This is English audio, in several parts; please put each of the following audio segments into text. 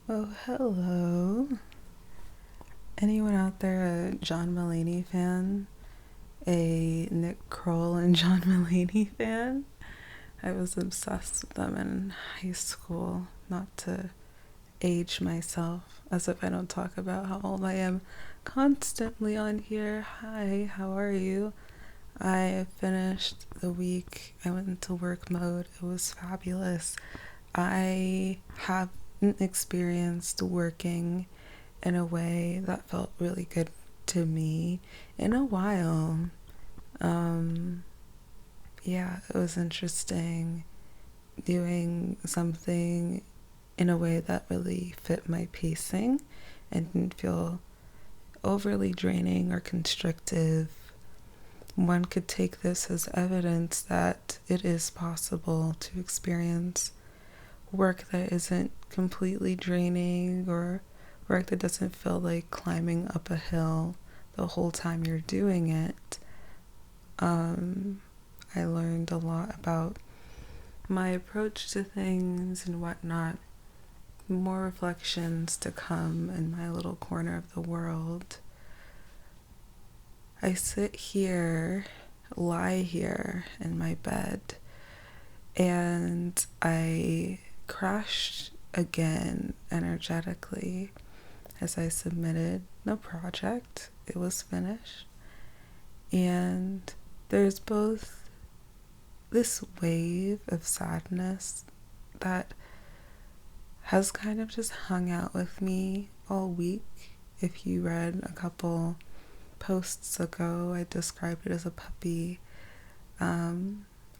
Oh, hello. Anyone out there a John Mulaney fan? A Nick Kroll and John Mulaney fan? I was obsessed with them in high school, not to age myself, as if I don't talk about how old I am constantly on here. Hi, how are you? I finished the week. I went into work mode. It was fabulous. I haven't experienced working in a way that felt really good to me in a while. Um, yeah, it was interesting doing something in a way that really fit my pacing and didn't feel overly draining or constrictive. One could take this as evidence that it is possible to experience work that isn't completely draining or work that doesn't feel like climbing up a hill the whole time you're doing it. I learned a lot about my approach to things and whatnot. More reflections to come in my little corner of the world. I lie here in my bed, and I crashed again energetically as I submitted the project. It was finished. And there's both this wave of sadness that has kind of just hung out with me all week. If you read a couple posts ago, I described it as a puppy.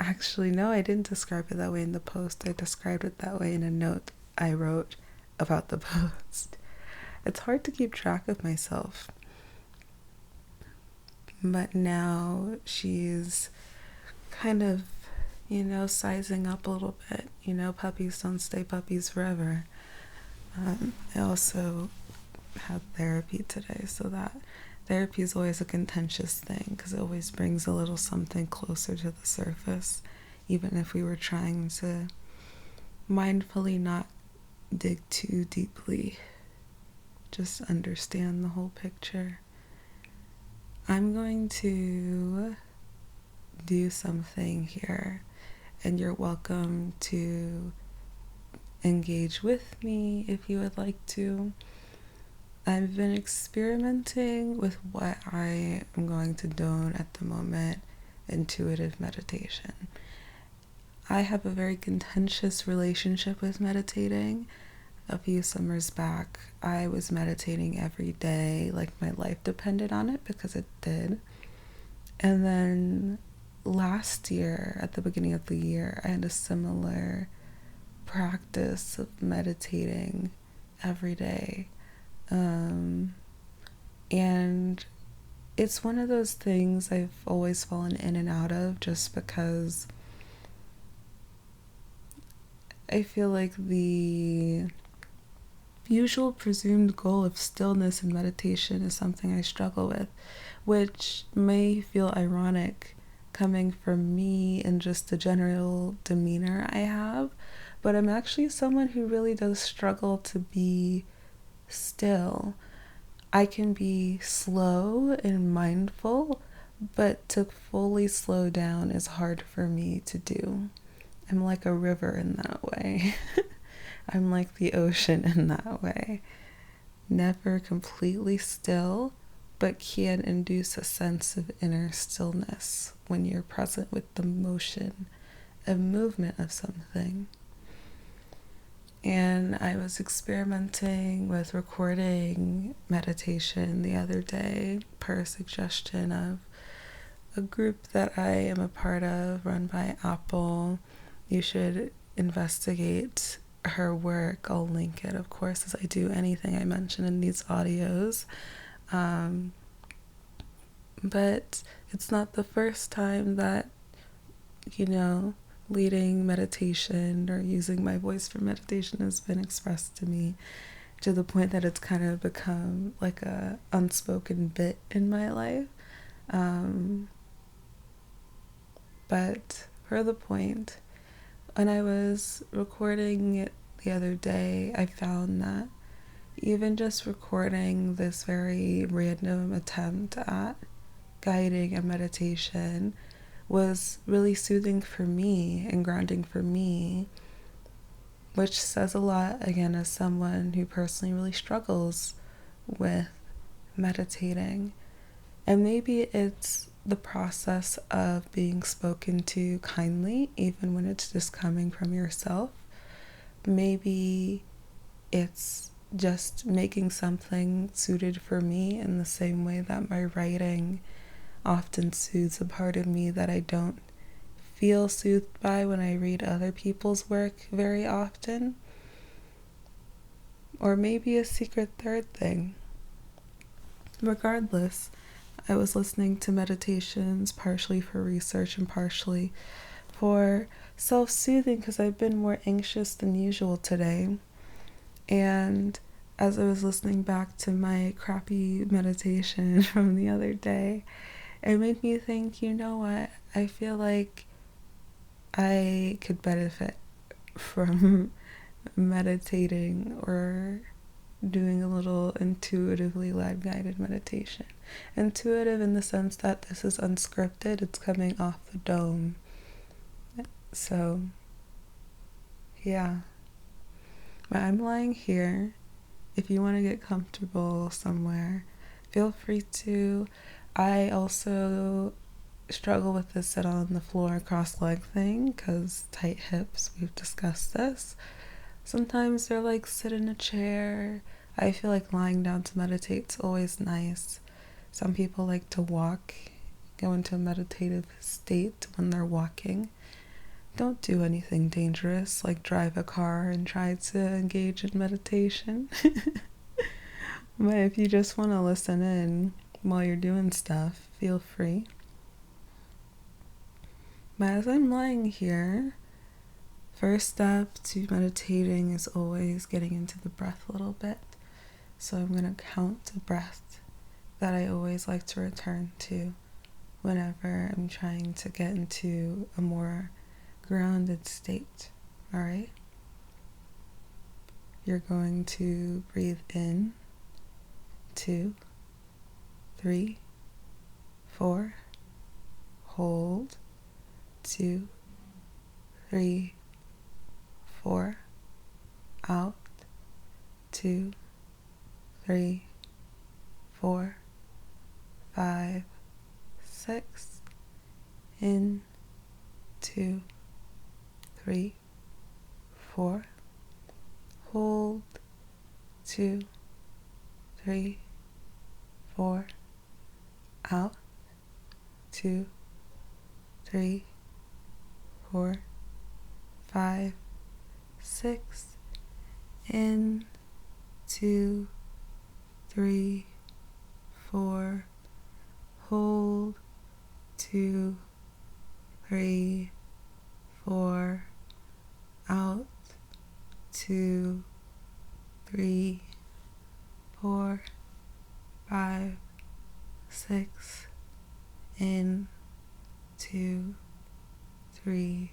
Actually, no, I didn't describe it that way in the post. I described it that way in a note I wrote about the post. It's hard to keep track of myself. But now she's kind of, sizing up a little bit. Puppies don't stay puppies forever. I also had therapy today, so that therapy is always a contentious thing because it always brings a little something closer to the surface, even if we were trying to mindfully not dig too deeply, just understand the whole picture. I'm going to do something here, and you're welcome to engage with me if you would like to. I've been experimenting with what I am going to do at the moment, intuitive meditation. I have a very contentious relationship with meditating. A few summers back, I was meditating every day, like my life depended on it, because it did. And then last year, at the beginning of the year, I had a similar practice of meditating every day. And it's one of those things I've always fallen in and out of just because I feel like the usual presumed goal of stillness and meditation is something I struggle with, which may feel ironic coming from me and just the general demeanor I have, but I'm actually someone who really does struggle to be still. I can be slow and mindful, but to fully slow down is hard for me to do. I'm like a river in that way. I'm like the ocean in that way. Never completely still, but can induce a sense of inner stillness when you're present with the motion and movement of something. And I was experimenting with recording meditation the other day per suggestion of a group that I am a part of run by Apple. You should investigate her work. I'll link it, of course, as I do anything I mention in these audios. But it's not the first time that, leading meditation or using my voice for meditation has been expressed to me, to the point that it's kind of become like a unspoken bit in my life. But for the point, when I was recording it the other day, I found that even just recording this very random attempt at guiding a meditation was really soothing for me and grounding for me, which says a lot, again, as someone who personally really struggles with meditating. And maybe it's the process of being spoken to kindly, even when it's just coming from yourself. Maybe it's just making something suited for me in the same way that my writing often soothes a part of me that I don't feel soothed by when I read other people's work very often. Or maybe a secret third thing. Regardless, I was listening to meditations partially for research and partially for self-soothing because I've been more anxious than usual today. And as I was listening back to my crappy meditation from the other day, it made me think, you know what? I feel like I could benefit from meditating or doing a little intuitively led guided meditation. Intuitive in the sense that this is unscripted, it's coming off the dome. So, yeah. But I'm lying here. If you want to get comfortable somewhere, feel free to. I also struggle with the sit on the floor cross-leg thing because tight hips, we've discussed this. Sometimes they're like sit in a chair. I feel like lying down to meditate's always nice. Some people like to walk, go into a meditative state when they're walking. Don't do anything dangerous like drive a car and try to engage in meditation. But if you just want to listen in while you're doing stuff, feel free. But as I'm lying here, first step to meditating is always getting into the breath a little bit. So I'm going to count the breath that I always like to return to whenever I'm trying to get into a more grounded state. All right? You're going to breathe in 2, 3, 4, hold 2, 3, 4, out 2, 3, 4, 5, 6, in 2, 3, 4, hold 2, 3, 4, out 2, 3, 4, 5, 6, in 2, 3, 4, hold 2, 3, 4, out 2, 3, 4, 5, 6, in 2, 3,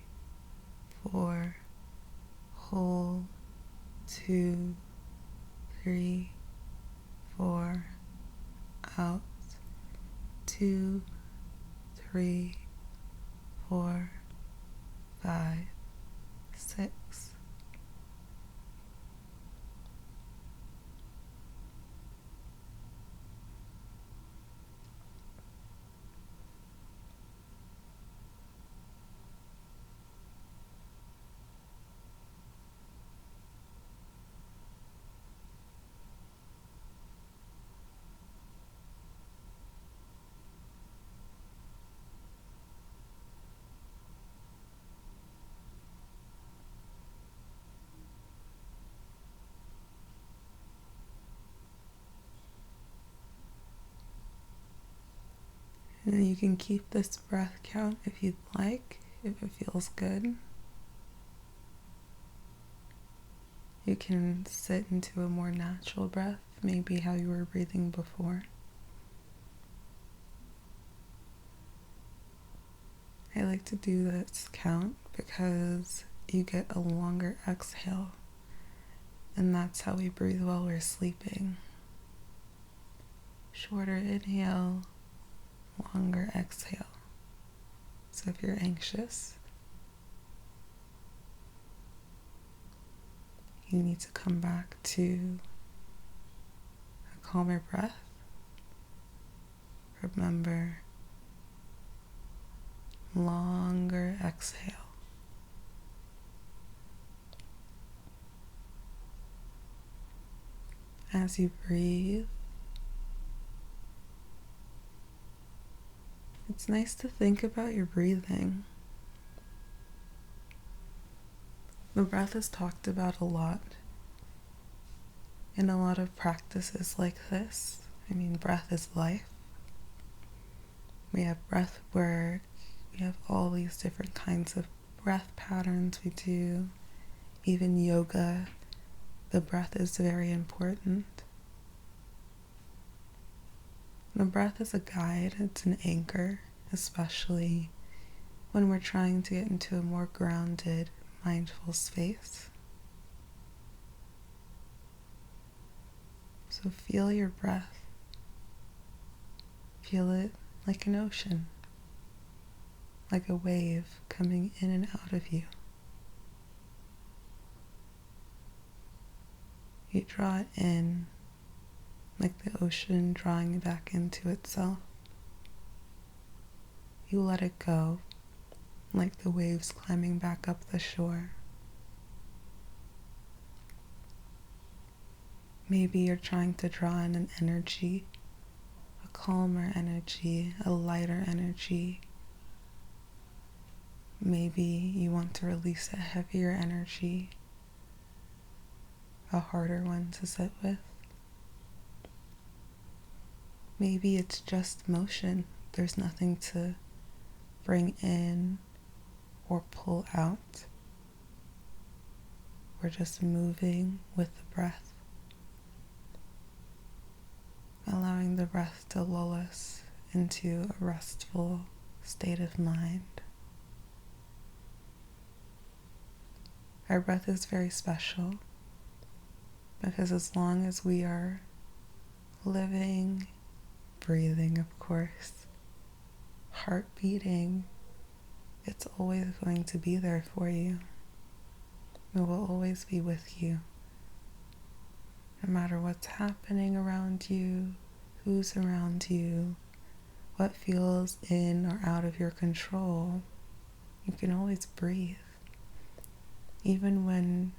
4, hold 2, 3, 4, out 2, 3, 4, 5, 6. And then you can keep this breath count if you'd like, if it feels good. You can sit into a more natural breath, maybe how you were breathing before. I like to do this count because you get a longer exhale And that's how we breathe while we're sleeping. Shorter inhale, longer exhale. So if you're anxious, you need to come back to a calmer breath. Remember, longer exhale. As you breathe, it's nice to think about your breathing. The breath is talked about a lot in a lot of practices like this. I mean, breath is life. We have breath work. We have all these different kinds of breath patterns we do. Even yoga, the breath is very important. The breath is a guide, it's an anchor, especially when we're trying to get into a more grounded, mindful space. So feel your breath. Feel it like an ocean, like a wave coming in and out of you. You draw it in like the ocean drawing back into itself. You let it go like the waves climbing back up the shore. Maybe you're trying to draw in an energy, a calmer energy, a lighter energy. Maybe you want to release a heavier energy, a harder one to sit with. Maybe it's just motion. There's nothing to bring in or pull out. We're just moving with the breath, allowing the breath to lull us into a restful state of mind. Our breath is very special because as long as we are living, breathing, of course, heart beating, it's always going to be there for you. It will always be with you. No matter what's happening around you, who's around you, what feels in or out of your control, you can always breathe. Even when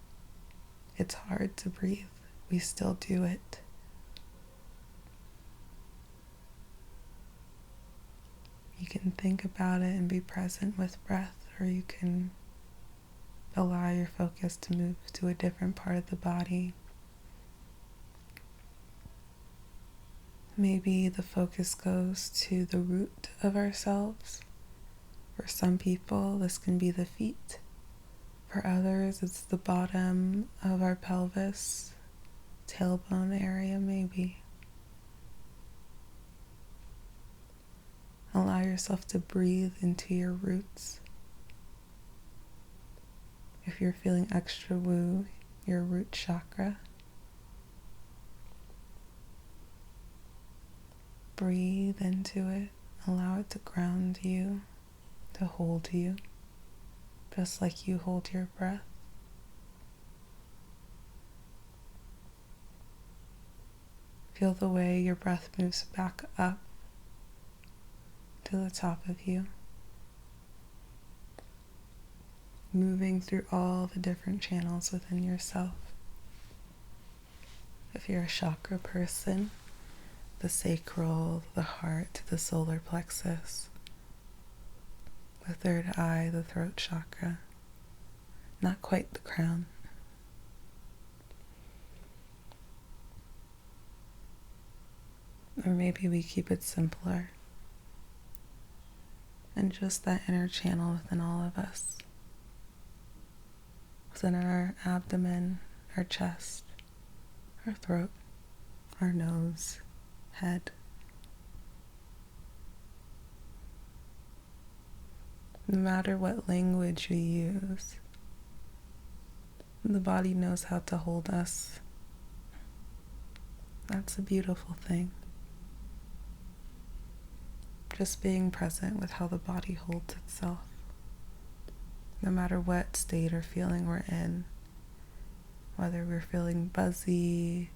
it's hard to breathe, we still do it. You can think about it and be present with breath, or you can allow your focus to move to a different part of the body. Maybe the focus goes to the root of ourselves. For some people, this can be the feet. For others, it's the bottom of our pelvis, tailbone area maybe. Allow yourself to breathe into your roots. If you're feeling extra woo, your root chakra. Breathe into it. Allow it to ground you, to hold you, just like you hold your breath. Feel the way your breath moves back up to the top of you, moving through all the different channels within yourself. If you're a chakra person, the sacral, the heart, the solar plexus, the third eye, the throat chakra, not quite the crown. Or maybe we keep it simpler, and just that inner channel within all of us, within our abdomen, our chest, our throat, our nose, head. No matter what language we use, The body knows how to hold us. That's a beautiful thing. Just being present with how the body holds itself. No matter what state or feeling we're in, whether we're feeling buzzy,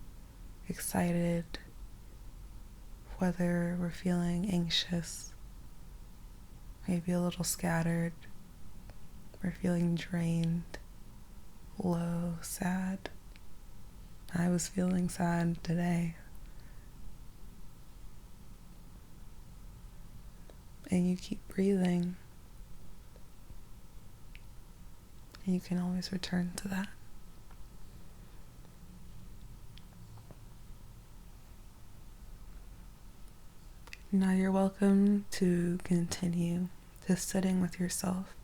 excited, whether we're feeling anxious, maybe a little scattered, we're feeling drained, low, sad. I was feeling sad today. And you keep breathing. And you can always return to that. Now you're welcome to continue just sitting with yourself,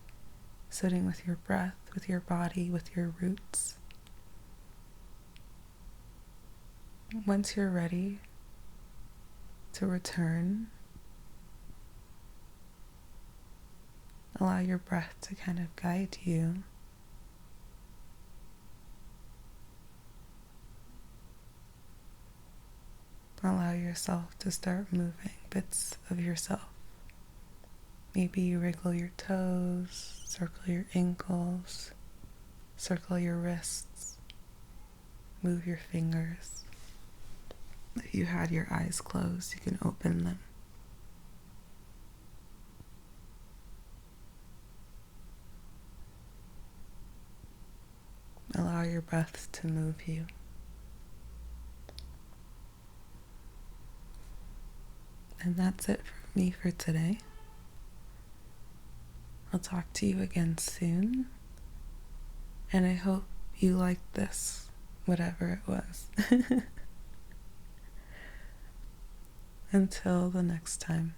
sitting with your breath, with your body, with your roots. Once you're ready to return, allow your breath to kind of guide you. Allow yourself to start moving bits of yourself. Maybe you wriggle your toes, circle your ankles, circle your wrists, move your fingers. If you had your eyes closed, you can open them. Allow your breath to move you. And that's it for me for today. I'll talk to you again soon. And I hope you liked this, whatever it was. Until the next time.